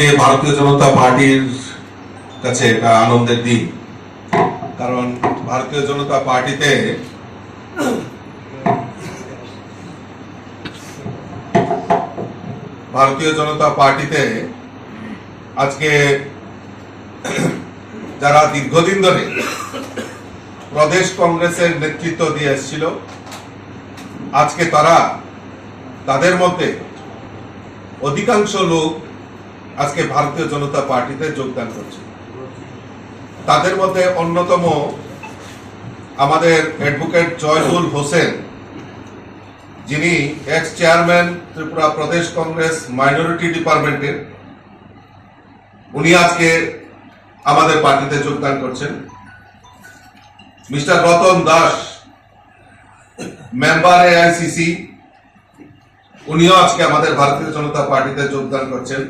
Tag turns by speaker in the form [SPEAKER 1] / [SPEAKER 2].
[SPEAKER 1] আজকে ভারতীয় জনতা পার্টির কাছে এটা আনন্দের দিন, কারণ ভারতীয় জনতা পার্টিতে আজকে যারা দীর্ঘদিন ধরে প্রদেশ কংগ্রেসের নেতৃত্ব দিয়ে এসেছিল, আজকে তাদের মধ্যে অধিকাংশ লোক আজকে ভারতীয় জনতা পার্টিতে যোগদান করছে। তাদের মধ্যে অন্যতম আমাদের অ্যাডভোকেট জয়দুল হোসেন, যিনি এক্স চেয়ারম্যান ত্রিপুরা প্রদেশ কংগ্রেস মাইনরিটি ডিপার্টমেন্টের, উনি আজকে আমাদের পার্টিতে যোগদান করছেন। Mister Ratan Das, member AICC, উনিও আজকে আমাদের ভারতীয় জনতা পার্টিতে যোগদান করছেন।